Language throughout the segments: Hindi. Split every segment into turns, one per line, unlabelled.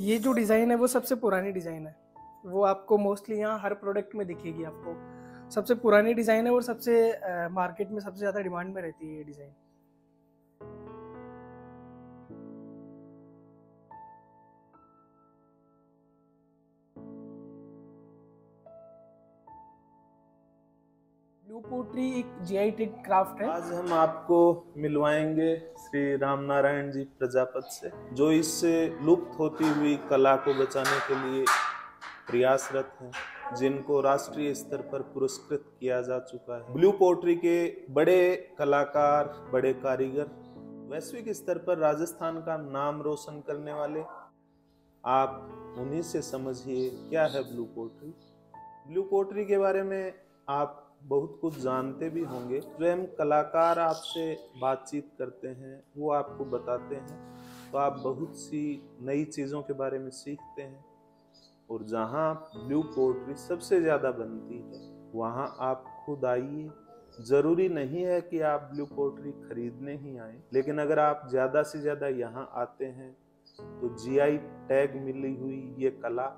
ये जो डिज़ाइन है वो सबसे पुरानी डिज़ाइन है। वो आपको मोस्टली यहाँ हर प्रोडक्ट में दिखेगी आपको। सबसे पुरानी डिज़ाइन है और सबसे मार्केट में सबसे ज़्यादा डिमांड में रहती है ये डिज़ाइन। ब्लू पोट्री एक जीआई टैग क्राफ्ट है।
आज हम आपको मिलवाएंगे श्री राम नारायण जी प्रजापत से, जो इस लुप्त होती हुई कला को बचाने के लिए प्रयासरत हैं, जिनको राष्ट्रीय स्तर पर पुरस्कृत किया जा चुका है। ब्लू पोट्री के बड़े कलाकार, बड़े कारीगर, वैश्विक स्तर पर राजस्थान का नाम रोशन करने वाले, आप उन्हीं से समझिए क्या है ब्लू पोट्री। ब्लू पोट्री के बारे में आप बहुत कुछ जानते भी होंगे। स्वयं कलाकार आपसे बातचीत करते हैं, वो आपको बताते हैं, तो आप बहुत सी नई चीज़ों के बारे में सीखते हैं। और जहाँ ब्लू पोट्री सबसे ज़्यादा बनती है वहाँ आप खुद आइए। ज़रूरी नहीं है कि आप ब्लू पोट्री खरीदने ही आए, लेकिन अगर आप ज़्यादा से ज़्यादा यहाँ आते हैं तो जीआई टैग मिली हुई ये कला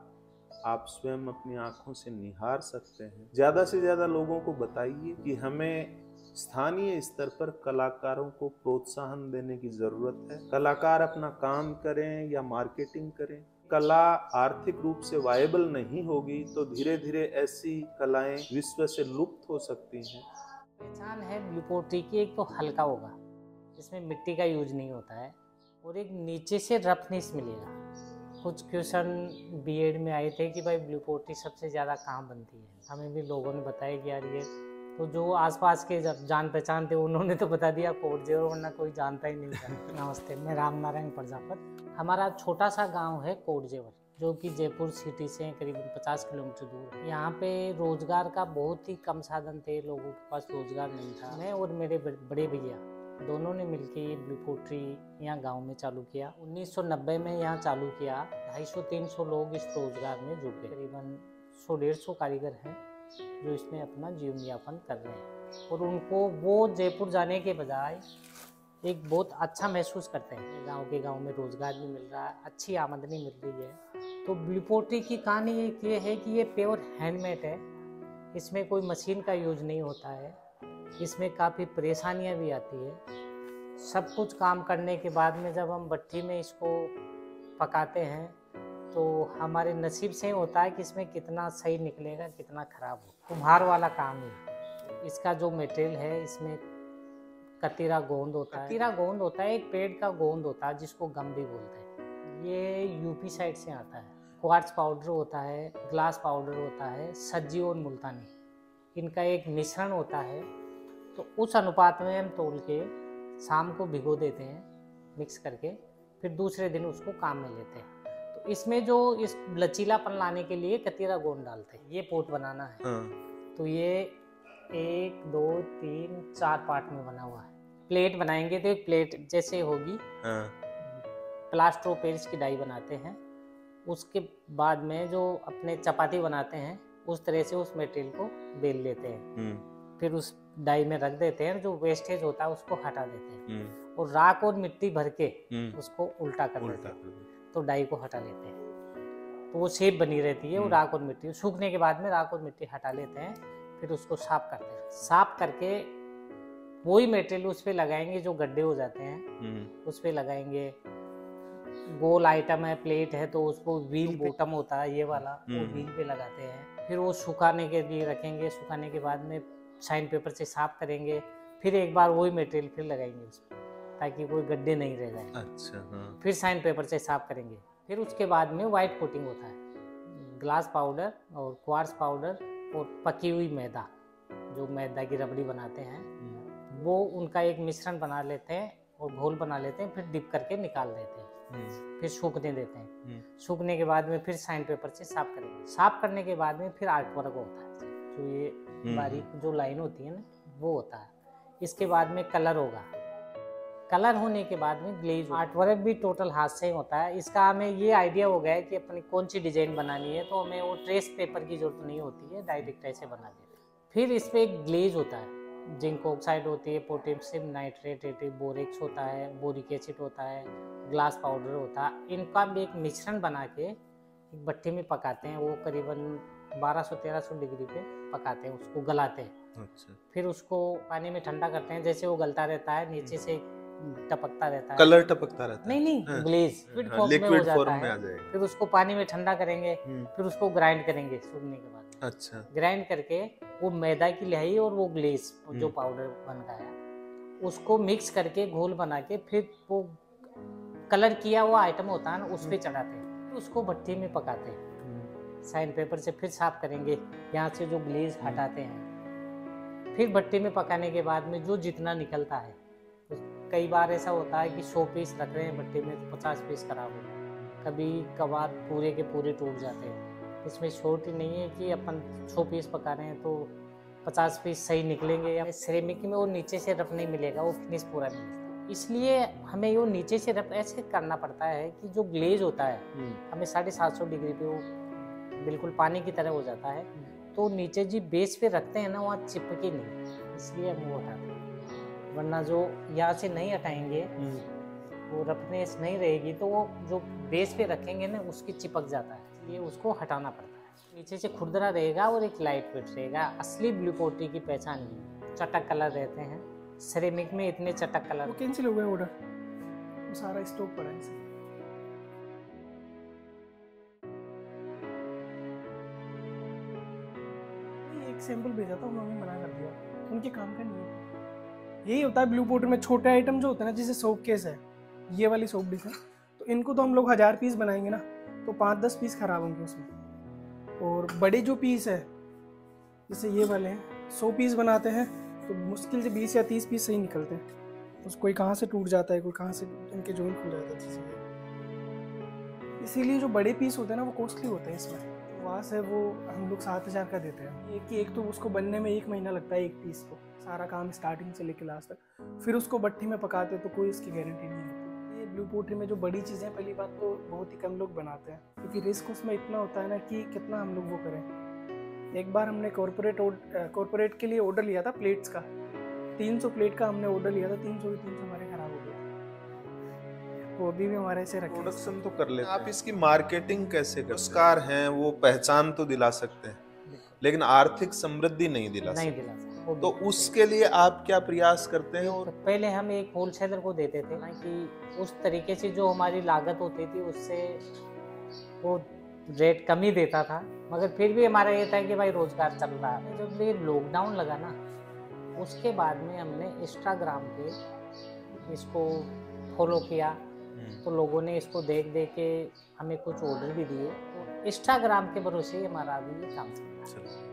आप स्वयं अपनी आंखों से निहार सकते हैं। ज्यादा से ज्यादा लोगों को बताइए कि हमें स्थानीय स्तर पर कलाकारों को प्रोत्साहन देने की जरूरत है। कलाकार अपना काम करें या मार्केटिंग करें, कला आर्थिक रूप से वायबल नहीं होगी तो धीरे धीरे ऐसी कलाएं विश्व से लुप्त हो सकती हैं।
पहचान है ब्लू पोट्री की, एक तो हल्का होगा, इसमें मिट्टी का यूज नहीं होता है, और एक नीचे से रफनेस मिलेगा। कुछ क्वेश्चन बीएड में आए थे कि भाई ब्लू पोट्री सबसे ज़्यादा कहाँ बनती है। हमें भी लोगों ने बताया कि यार ये तो जो आसपास के जब जान पहचान थे उन्होंने तो बता दिया कोटजेवर, वरना कोई जानता ही नहीं था। नमस्ते, मैं राम नारायण प्रजापत। हमारा छोटा सा गांव है कोटजेवर, जो कि जयपुर सिटी से करीबन 50 किलोमीटर दूर है। यहाँ पे रोजगार का बहुत ही कम साधन थे, लोगों के पास रोजगार नहीं था। मैं और मेरे बड़े भैया दोनों ने मिलकर ये ब्लू पोट्री यहाँ गांव में चालू किया। 1990 में यहाँ चालू किया। 250-300 लोग इस रोजगार में जुड़ गए। करीबन 100-150 कारीगर हैं जो इसमें अपना जीवन यापन कर रहे हैं, और उनको वो जयपुर जाने के बजाय एक बहुत अच्छा महसूस करते हैं। गांव में रोजगार भी मिल रहा है, अच्छी आमदनी मिल रही है। तो ब्लू पोट्री की कहानी एक ये है कि ये प्योर हैंडमेड है, इसमें कोई मशीन का यूज नहीं होता है, इसमें काफ़ी परेशानियां भी आती है। सब कुछ काम करने के बाद में जब हम भट्ठी में इसको पकाते हैं तो हमारे नसीब से होता है कि इसमें कितना सही निकलेगा, कितना खराब हो। कुम्हार वाला काम है। इसका जो मटेरियल है, इसमें कतीरा गोंद होता है। कतीरा गोंद होता है, एक पेड़ का गोंद होता है जिसको गम भी बोलते हैं। ये यूपी साइड से आता है। क्वार्ट्ज पाउडर होता है, ग्लास पाउडर होता है, सज्जी और मुल्तानी, इनका एक मिश्रण होता है। तो उस अनुपात में हम तोल के शाम को भिगो देते हैं मिक्स करके, फिर दूसरे दिन उसको काम में लेते हैं। तो इसमें जो इस लचीलापन लाने के लिए कतीरा गोंद डालते हैं। ये पोट बनाना है। तो ये 1 2 3 4 पार्ट में बना हुआ है। प्लेट बनाएंगे तो एक प्लेट जैसे होगी, प्लास्टर ऑफ पेरिस की डाई बनाते हैं। उसके बाद में जो अपने चपाती बनाते हैं उस तरह से उस मटेरियल को बेल लेते हैं, फिर उस डाई में रख देते हैं। जो वेस्टेज होता है उसको हटा देते हैं, और राख और मिट्टी भर के उसको उल्टा कर देते हैं, तो डाई को हटा लेते हैं। तो वो शेप बनी रहती है। वो राख और मिट्टी सूखने के बाद में राख और मिट्टी हटा लेते हैं, फिर उसको साफ करते हैं। साफ करके वही मटेरियल उस पर लगाएंगे, जो गड्ढे हो जाते हैं उस पर लगाएंगे। गोल आइटम है, प्लेट है, तो उसको व्हील बॉटम होता है ये वाला, वो व्हील पे लगाते हैं। फिर वो सुखाने के लिए रखेंगे। सुखाने के बाद में साइन पेपर से साफ करेंगे, फिर एक बार वही मटेरियल फिर लगाएंगे उस पर, ताकि कोई गड्ढे नहीं रह जाए।
अच्छा, हाँ।
फिर साइन पेपर से साफ करेंगे। फिर उसके बाद में वाइट कोटिंग होता है। ग्लास पाउडर और क्वार्ट्ज पाउडर और पकी हुई मैदा, जो मैदा की रबड़ी बनाते हैं, वो उनका एक मिश्रण बना लेते हैं और घोल बना लेते हैं। फिर डिप करके निकाल देते हैं, फिर सूखने देते हैं। सूखने के बाद में फिर साइन पेपर से साफ करेंगे। साफ करने के बाद में फिर आर्ट वर्क होता है, जो ये बारीक जो लाइन होती है ना, वो होता है। इसके बाद में कलर होगा। कलर होने के बाद में ग्लेज। आर्ट वर्क भी टोटल हाथ से ही होता है। इसका हमें ये आइडिया हो गया है कि अपनी कौन सी डिजाइन बनानी है, तो हमें वो ट्रेस पेपर की जरूरत नहीं होती है, डायरेक्ट ऐसे बना देते हैं। फिर इस पर एक ग्लेज होता है, जिंक ऑक्साइड होती है, पोटेशियम नाइट्रेट होती है, बोरेक्स होता है, बोरिक एसिड होता है, ग्लास पाउडर होता है। इनका भी एक मिश्रण बना के एक भट्टी में पकाते हैं। वो करीबन 1200-1300 डिग्री पे पकाते हैं, उसको गलाते हैं।
अच्छा,
फिर उसको पानी में ठंडा करते हैं। जैसे वो गलता रहता है, नीचे से टपकता रहता है।
कलर टपकता रहता है?
नहीं,
हाँ,
ग्लेज लिक्विड
हाँ,
फॉर्म में हो
लिक्विड
जाता
फॉर्म में आ
है।
जाएगा।
फिर उसको पानी में ठंडा करेंगे, फिर उसको ग्राइंड करेंगे सूखने के बाद।
अच्छा,
ग्राइंड करके वो मैदा की लोई और वो ग्लेज जो पाउडर बन गया उसको मिक्स करके घोल बना के फिर वो कलर किया हुआ आइटम होता है ना उस पे चढ़ाते हैं। फिर उसको भट्टी में पकाते हैं। साइन पेपर से फिर साफ करेंगे, यहाँ से जो ग्लेज हटाते हैं। फिर भट्टी में पकाने के बाद में जो जितना निकलता है, कई बार ऐसा होता है कि 100 पीस रख रहे हैं भट्टी में तो 50 पीस खराब हो गए, कभी कभार पूरे के पूरे टूट जाते हैं। इसमें छोटी नहीं है कि अपन 100 पीस पका रहे हैं तो 50 पीस सही निकलेंगे। या सिरेमिक में वो नीचे से रफ नहीं मिलेगा, वो फिनिश पूरा नहीं मिलता। इसलिए हमें वो नीचे से रफ ऐसे करना पड़ता है कि जो ग्लेज होता है हमें 750 डिग्री पे वो बिल्कुल पानी की तरह हो जाता है। तो नीचे जी बेस पे रखते हैं ना, वहाँ चिपके नहीं, इसलिए हम वो हटाते हैं। वरना जो यहाँ से नहीं हटाएंगे वो रफनेस नहीं रहेगी तो वो जो बेस पे रखेंगे ना उसकी चिपक जाता है, इसलिए उसको हटाना पड़ता है। नीचे से खुरदरा रहेगा और एक लाइट वेट रहेगा। असली ब्लू पोटी की पहचान ये चटक कलर रहते हैं। सिरेमिक में इतने चटक कलर।
वो कैंसिल हो गया ऑर्डर, वो सारा स्टॉक पड़ा है इसलिए। एक सैंपल भेजा था, उन्होंने मना कर दिया, उनके काम का नहीं है। यही होता है ब्लू पोर्टर में, छोटे आइटम जो होते हैं ना, जैसे सोप केस है, ये वाली सोप डिश है, तो इनको तो हम लोग 1000 पीस बनाएंगे ना तो 5-10 पीस खराब होंगे उसमें। और बड़े जो पीस है जैसे ये वाले हैं, 100 पीस बनाते हैं तो मुश्किल से 20 या 30 पीस सही निकलते हैं। उस कोई कहाँ से टूट जाता है, कोई कहाँ से इनके जॉइंट खुल जाता है। इसीलिए जो बड़े पीस होते हैं ना वो कॉस्टली होते हैं। इसमें वहाँ से वो हम लोग 7000 का देते हैं। ये कि एक तो उसको बनने में 1 महीना लगता है, एक पीस को सारा काम स्टार्टिंग से लेकर लास्ट तक। फिर उसको भट्टी में पकाते तो कोई इसकी गारंटी नहीं होती। ये ब्लू पोट्री में जो बड़ी चीज़ें, पहली बात तो बहुत ही कम लोग बनाते हैं, क्योंकि रिस्क उसमें इतना होता है ना कि कितना हम लोग वो करें। एक बार हमने कॉर्पोरेट के लिए ऑर्डर लिया था प्लेट्स का, 300 प्लेट का हमने ऑर्डर लिया था, 300 के 300 हमारे खराब हो गए। वो अभी भी हमारे से रखे।
प्रोडक्शन तो कर लेते हैं आप, इसकी मार्केटिंग कैसे कर? पुरस्कार हैं, वो पहचान तो दिला सकते हैं लेकिन आर्थिक समृद्धि नहीं दिला सकते। तो उसके लिए आप क्या प्रयास करते हैं? और
पहले हम एक होलसेलर को देते थे ना कि उस तरीके से जो हमारी लागत होती थी उससे वो रेट कम ही देता था, मगर फिर भी हमारा ये था कि भाई रोजगार चल रहा है। जब ये लॉकडाउन लगा ना उसके बाद में हमने इंस्टाग्राम पे इसको फॉलो किया तो लोगों ने इसको देख के हमें कुछ ऑर्डर भी दिए। तो इंस्टाग्राम के भरोसे ही हमारा अभी ये काम चल रहा है।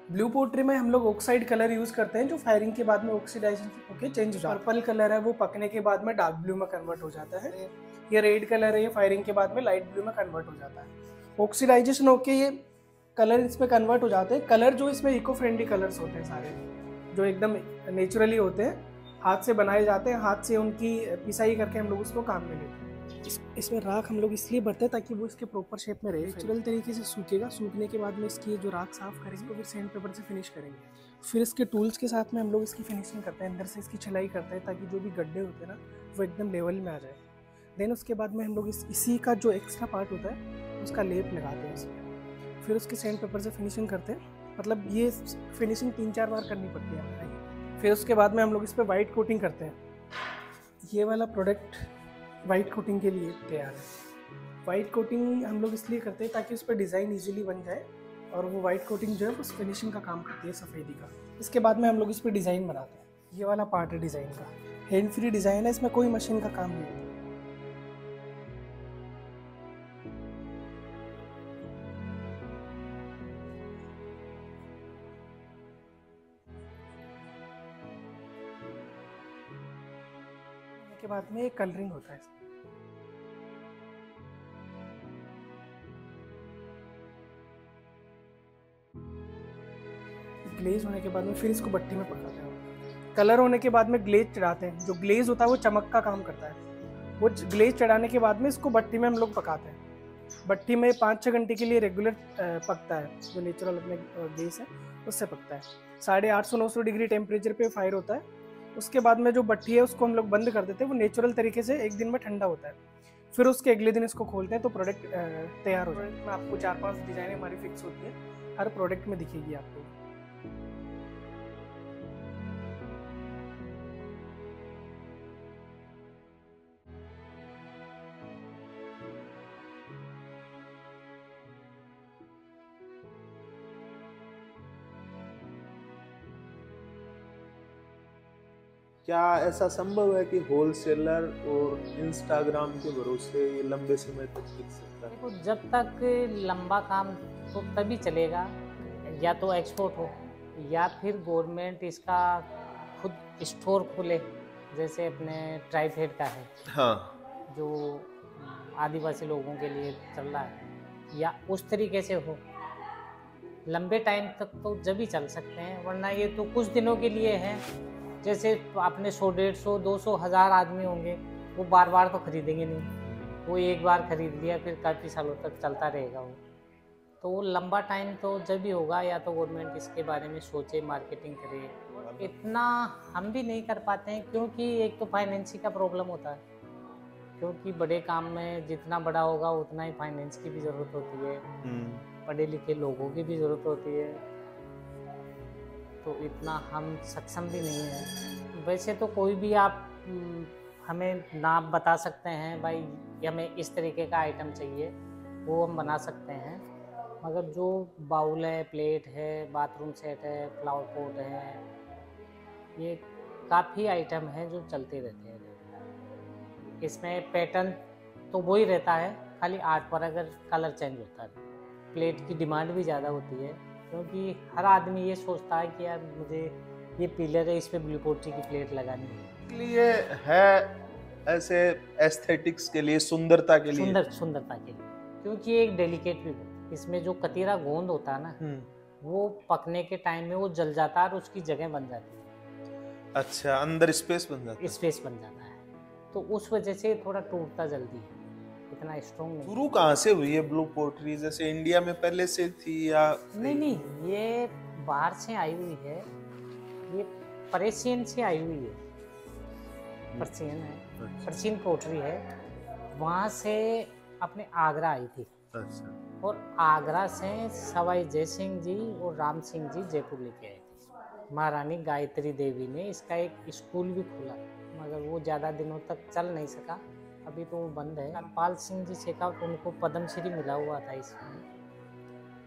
ब्लू पोट्री में हम लोग ऑक्साइड कलर यूज करते हैं, जो फायरिंग के बाद में ऑक्सीडाइजेशन होकर चेंज हो जाता है। पर्पल कलर है वो पकने के बाद में डार्क ब्लू में कन्वर्ट हो जाता है। ये रेड कलर है, ये फायरिंग के बाद में लाइट ब्लू में कन्वर्ट हो जाता है। ऑक्सीडाइजेशन होके ये कलर इसमें कन्वर्ट हो जाते हैं। कलर जो इसमें इको फ्रेंडली कलर्स होते हैं सारे, जो एकदम नेचुरली होते हैं, हाथ से बनाए जाते हैं, हाथ से उनकी पिसाई करके हम लोग उसको काम में लेते हैं। इसमें राख हम लोग इसलिए भरते हैं ताकि वो इसके प्रॉपर शेप में रहे। नेचुरल तरीके से सूखेगा, सूखने के बाद में इसकी जो राख साफ करेंगे तो फिर सैंड पेपर से फिनिश करेंगे। फिर इसके टूल्स के साथ में हम लोग इसकी फिनिशिंग करते हैं, अंदर से इसकी छिलाई करते हैं ताकि जो भी गड्ढे होते हैं ना वो एकदम लेवल में आ जाए। देन उसके बाद में हम लोग इसी का जो एक्स्ट्रा पार्ट होता है उसका लेप लगाते हैं इसमें। फिर उसके सैंड पेपर से फिनिशिंग करते हैं, मतलब ये फिनिशिंग 3-4 बार करनी पड़ती है हमें। फिर उसके बाद में हम लोग इस पर वाइट कोटिंग करते हैं। ये वाला प्रोडक्ट वाइट कोटिंग के लिए तैयार है। वाइट कोटिंग हम लोग इसलिए करते हैं ताकि उस पर डिज़ाइन इजीली बन जाए, और वो वाइट कोटिंग जो है उस फिनिशिंग का काम करती है, सफ़ेदी का। इसके बाद में हम लोग इस पर डिज़ाइन बनाते हैं। ये वाला पार्ट है डिज़ाइन का, हैंड फ्री डिज़ाइन है, इसमें कोई मशीन का काम नहीं होता। के बाद में कलरिंग होता है। ग्लेज होने के बाद में फिर इसको भट्टी में पकाते हैं। कलर होने के बाद में ग्लेज चढ़ाते हैं। जो ग्लेज होता है वो चमक का काम करता है। वो ग्लेज चढ़ाने के बाद में इसको भट्टी में हम लोग पकाते हैं। भट्टी में 5-6 घंटे के लिए रेगुलर पकता है। जो नेचुरल अपने गैस है उससे पकता है। 850-900 डिग्री टेम्परेचर पे फायर होता है। उसके बाद में जो भट्टी है उसको हम लोग बंद कर देते हैं। वो नेचुरल तरीके से एक दिन में ठंडा होता है। फिर उसके अगले दिन इसको खोलते हैं तो प्रोडक्ट तैयार हो जाता है। में आपको 4-5 डिज़ाइनें हमारी फिक्स होती है, हर प्रोडक्ट में दिखेगी आपको।
क्या ऐसा संभव है कि होलसेलर और इंस्टाग्राम के भरोसे ये लंबे समय तक टिक सकता है?
देखो, जब तक लंबा काम तो तभी चलेगा, या तो एक्सपोर्ट हो या फिर गवर्नमेंट इसका खुद स्टोर खोले, जैसे अपने ट्राइफेड का है।
हाँ,
जो आदिवासी लोगों के लिए चल रहा है, या उस तरीके से हो। लंबे टाइम तक तो जब ही चल सकते हैं, वरना ये तो कुछ दिनों के लिए है। जैसे आपने 100, 150, 200, 1000 आदमी होंगे, वो बार बार तो खरीदेंगे नहीं। वो एक बार खरीद लिया, फिर काफ़ी सालों तक चलता रहेगा वो। तो वो लंबा टाइम तो जब ही होगा, या तो गवर्नमेंट इसके बारे में सोचे, मार्केटिंग करे। इतना हम भी नहीं कर पाते हैं, क्योंकि एक तो फाइनेंस का प्रॉब्लम होता है। क्योंकि बड़े काम में जितना बड़ा होगा उतना ही फाइनेंस की भी ज़रूरत होती है, पढ़े लिखे लोगों की भी ज़रूरत होती है। तो इतना हम सक्षम भी नहीं हैं। वैसे तो कोई भी आप हमें नाप बता सकते हैं, भाई हमें इस तरीके का आइटम चाहिए, वो हम बना सकते हैं। मगर जो बाउल है, प्लेट है, बाथरूम सेट है, फ्लावर पॉट है, ये काफ़ी आइटम हैं जो चलते रहते हैं। इसमें पैटर्न तो वही रहता है, खाली आर्ट पर अगर कलर चेंज होता है। प्लेट की डिमांड भी ज़्यादा होती है, क्योंकि हर आदमी ये सोचता है कि यार मुझे ये पिलर है, इस पे ब्लू पोट्री की प्लेट लगानी है।
इसलिए है ऐसे एस्थेटिक्स के लिए, सुंदरता के लिए,
सुंदरता के लिए। क्योंकि एक डेलिकेट भी, इसमें जो कतीरा गोंद होता है ना, वो पकने के टाइम में वो जल जाता है और उसकी जगह बन जाती है।
अच्छा, अंदर स्पेस बन जाता है।
स्पेस बन जाता है, तो उस वजह से थोड़ा टूटता जल्दी है, इतना स्ट्रॉन्ग नहीं।
शुरू कहाँ से हुई है ब्लू पोट्री? जैसे इंडिया में पहले से थी या?
नहीं, ये बाहर से आई हुई है। ये पर्शियन से आई हुई है। पर्शियन है, पर्शियन पोट्री है। वहाँ से अपने आगरा आई थी।
अच्छा।
और आगरा से सवाई जय सिंह जी और राम सिंह जी जयपुर लेके आए थे। महारानी गायत्री देवी ने इसका एक स्कूल भी खोला, मगर वो ज़्यादा दिनों तक चल नहीं सका, अभी तो वो बंद है। पाल सिंह जी शेखावत, उनको पद्मश्री मिला हुआ था इसमें,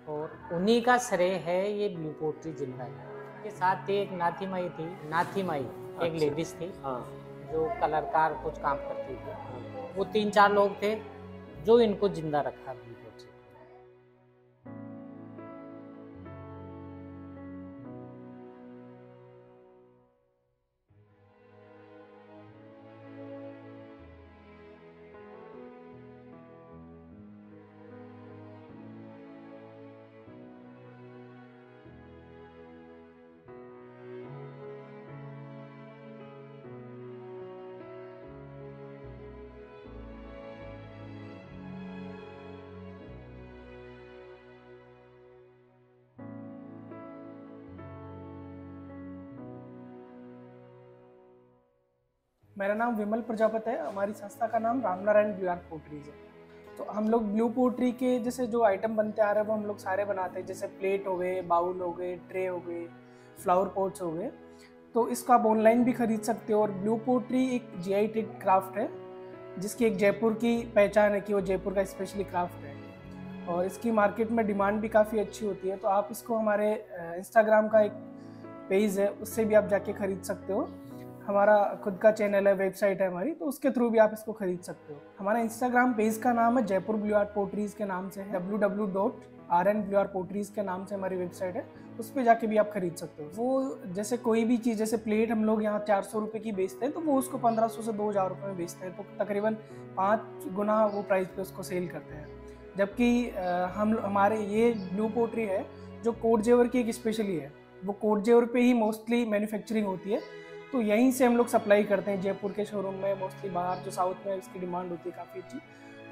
और उन्हीं का श्रेय है ये ब्लू पोट्री जिंदा है। के साथ एक नाथी माई थी, नाथी माई एक लेडीज थी, जो कलरकार कुछ काम करती थी। वो 3-4 लोग थे जो इनको जिंदा रखा ब्लू पोट्री।
मेरा नाम विमल प्रजापति है। हमारी संस्था का नाम रामनारायण ब्लू आर्ट पोट्रीज है। तो हम लोग ब्लू पोट्री के जैसे जो आइटम बनते आ रहे हैं वो हम लोग सारे बनाते हैं। जैसे प्लेट हो गए, बाउल हो गए, ट्रे हो गए, फ्लावर पॉट्स हो गए। तो इसको आप ऑनलाइन भी खरीद सकते हो। और ब्लू पोट्री एक GI टैग क्राफ्ट है, जिसकी एक जयपुर की पहचान है कि वो जयपुर का स्पेशली क्राफ्ट है, और इसकी मार्केट में डिमांड भी काफ़ी अच्छी होती है। तो आप इसको हमारे इंस्टाग्राम का एक पेज है, उससे भी आप जाके खरीद सकते हो। हमारा खुद का चैनल है, वेबसाइट है हमारी, तो उसके थ्रू भी आप इसको खरीद सकते हो। हमारा इंस्टाग्राम पेज का नाम है जयपुर ब्लू आर्ट पोट्रीज के नाम से है। www.rnbluartpottries के नाम से हमारी वेबसाइट है, उस पर जाके भी आप खरीद सकते हो। वो जैसे कोई भी चीज़, जैसे प्लेट हम लोग यहाँ 400 रुपये की बेचते हैं, तो वो उसको 1500 से 2000 रुपये में बेचते हैं। तो तकरीबन 5 गुना वो प्राइस पे उसको सेल करते हैं। जबकि हमारे ये ब्लू पोट्री है जो कोट जेवर की एक स्पेशली है, वो कोट जेवर पे ही मोस्टली मैन्युफैक्चरिंग होती है। तो यहीं से हम लोग सप्लाई करते हैं जयपुर के शोरूम में, मोस्टली बाहर जो साउथ में इसकी डिमांड होती है काफ़ी अच्छी,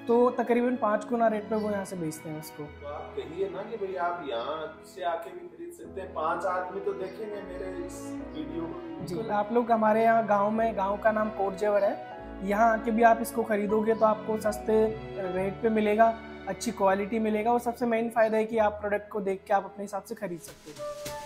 तो तकरीबन 5 गुना रेट पे वो यहाँ से बेचते हैं उसको।
तो आप कहिए ना कि भाई आप यहाँ से आके भी खरीद सकते हैं, 5 आदमी तो देखेंगे मेरे इस वीडियो को।
जी, आप लोग हमारे यहाँ गांव में, गांव का नाम कोट जेवर है, यहाँ आके भी आप इसको खरीदोगे तो आपको सस्ते रेट पे मिलेगा, अच्छी क्वालिटी मिलेगा, और सबसे मेन फ़ायदा है कि आप प्रोडक्ट को देख के आप अपने हिसाब से खरीद सकते हो।